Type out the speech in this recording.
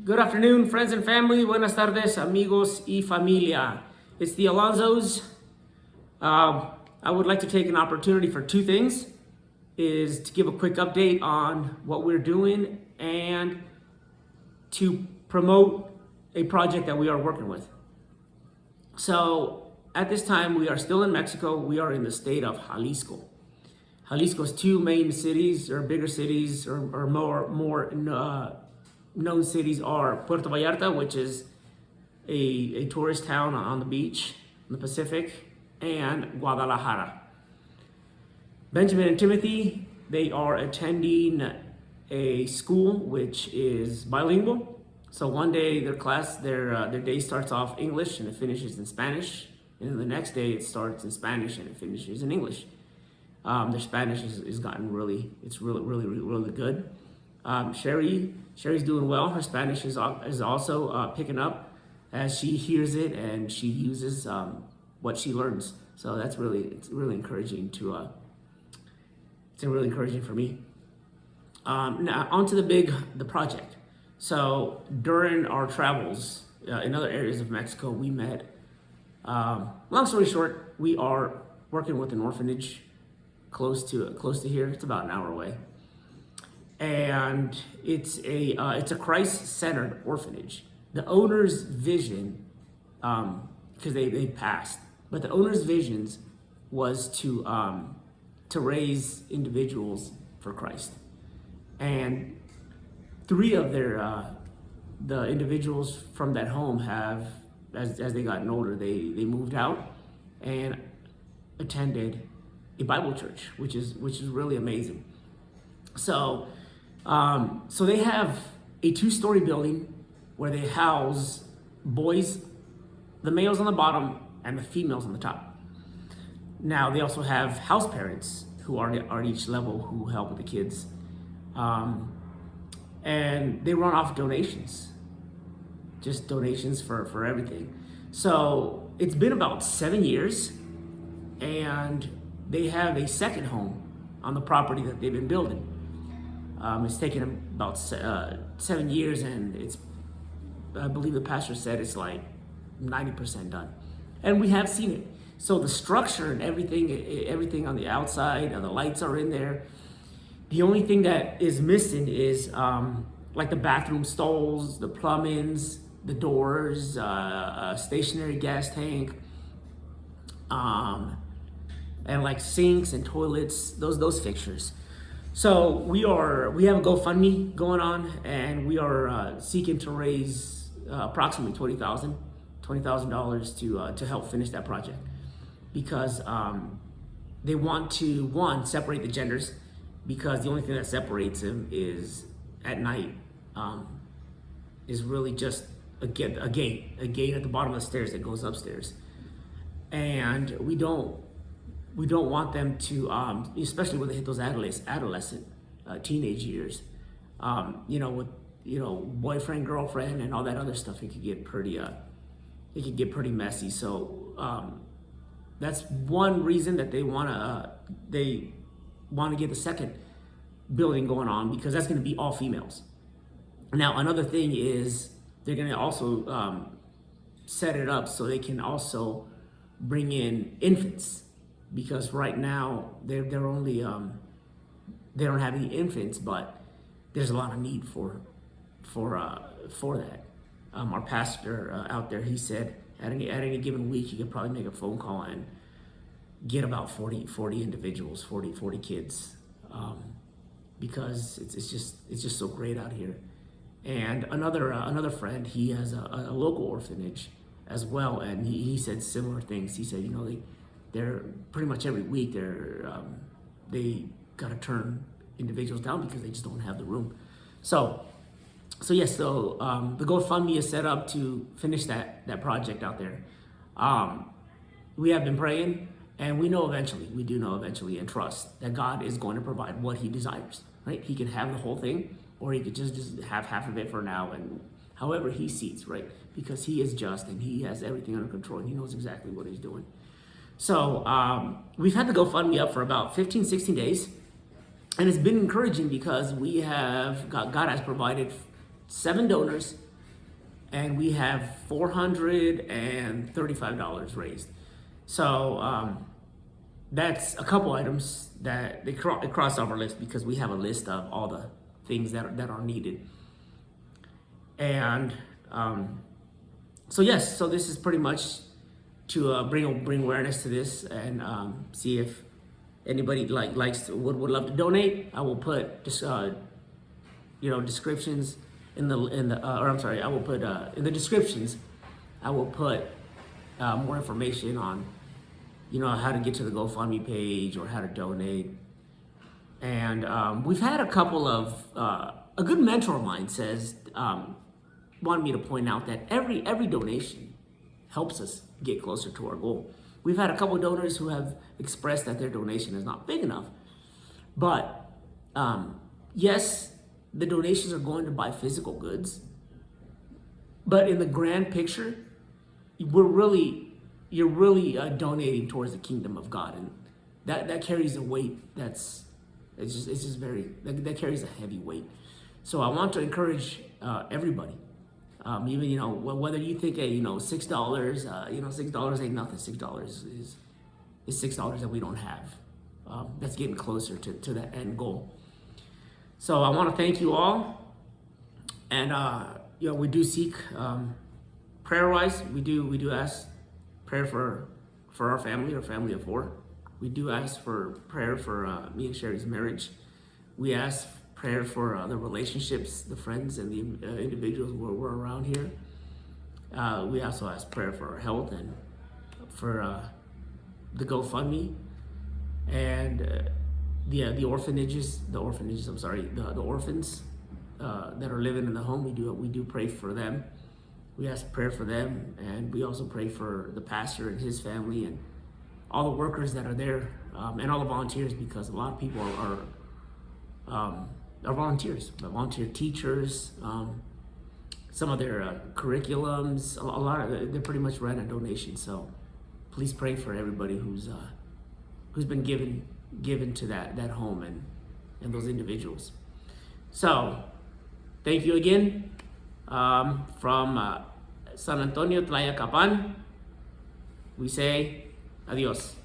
Good afternoon, friends and family. Buenas tardes, amigos y familia. It's the Alonsos. I would like to take an opportunity for two things, is to give a quick update on what we're doing and to promote a project that we are working with. So at this time, we are still in Mexico. We are in the state of Jalisco. Jalisco's two main cities, or bigger cities, or more known cities are Puerto Vallarta, which is a tourist town on the beach in the Pacific, and Guadalajara. Benjamin and Timothy, they are attending a school which is bilingual. So one day their day starts off English and it finishes in Spanish, and then the next day it starts in Spanish and it finishes in English. Their Spanish is gotten really good. Sherry's doing well. Her Spanish is also picking up as she hears it and she uses what she learns. So it's really encouraging really encouraging for me. Now onto the project. So during our travels in other areas of Mexico, we met. Long story short, we are working with an orphanage close to here. It's about an hour away. And it's a Christ-centered orphanage. The owner's vision, because they passed, but the owner's visions was to raise individuals for Christ. And three of the individuals from that home have, as they gotten older, they moved out and attended a Bible church, which is really amazing. So they have a 2-story building where they house boys, the males on the bottom and the females on the top. Now they also have house parents who are at each level who help with the kids. And they run off donations, just donations for everything. So it's been about 7 years, and they have a second home on the property that they've been building. It's taken about 7 years, and I believe the pastor said it's like 90% done. And we have seen it. So the structure and everything on the outside, the lights are in there. The only thing that is missing is like the bathroom stalls, the plumbings, the doors, a stationary gas tank, and like sinks and toilets, those fixtures. So we have a GoFundMe going on, and we are seeking to raise approximately $20,000 to help finish that project, because they want to separate the genders, because the only thing that separates them is at night, is really just a gate at the bottom of the stairs that goes upstairs, and we don't want them to, especially when they hit those adolescent teenage years, with boyfriend, girlfriend, and all that other stuff. It could get pretty messy. So that's one reason that they want to get the second building going on, because that's going to be all females. Now another thing is they're going to also set it up so they can also bring in infants. Because right now they're only they don't have any infants, but there's a lot of need for that. Our pastor out there, he said at any given week he could probably make a phone call and get about 40 individuals, 40 kids, because it's just so great out here. And another friend, he has a local orphanage as well, and he said similar things. He said, they're pretty much every week they gotta turn individuals down because they just don't have the room. So the GoFundMe is set up to finish that project out there. We have been praying, and we do know eventually and trust that God is going to provide what He desires, right? He can have the whole thing, or He could just have half of it for now, and however He sees, right? Because He is just and He has everything under control, and He knows exactly what He's doing. So we've had the GoFundMe up for about 15, 16 days, and it's been encouraging because God has provided 7 donors, and we have $435 raised. So that's a couple items that it crossed off our list because we have a list of all the things that are needed. And so yes, so this is pretty much to bring awareness to this and see if anybody would love to donate. I will put descriptions in the I will put in the descriptions. I will put more information on how to get to the GoFundMe page or how to donate. And we've had a couple of a good mentor of mine wanted me to point out that every donation helps us get closer to our goal. We've had a couple of donors who have expressed that their donation is not big enough, but yes, the donations are going to buy physical goods, but in the grand picture, you're really donating towards the kingdom of God, and that carries a weight that carries a heavy weight. So I want to encourage everybody. Even whether you think $6, $6 ain't nothing. $6 is $6 that we don't have. That's getting closer to that end goal. So I want to thank you all, and we do seek prayer-wise. We do ask prayer for our family of 4. We do ask for prayer for me and Sherry's marriage. We ask prayer for the relationships, the friends, and the individuals we're around here. We also ask prayer for our health and for the GoFundMe and the orphans that are living in the home. We do pray for them. We ask prayer for them, and we also pray for the pastor and his family and all the workers that are there, and all the volunteers, because a lot of people are volunteers, volunteer teachers. Some of their curriculums, a lot of they're pretty much ran on donations. So please pray for everybody who's been given to that home and those individuals. So thank you again from San Antonio, Tlayacapan. We say adios.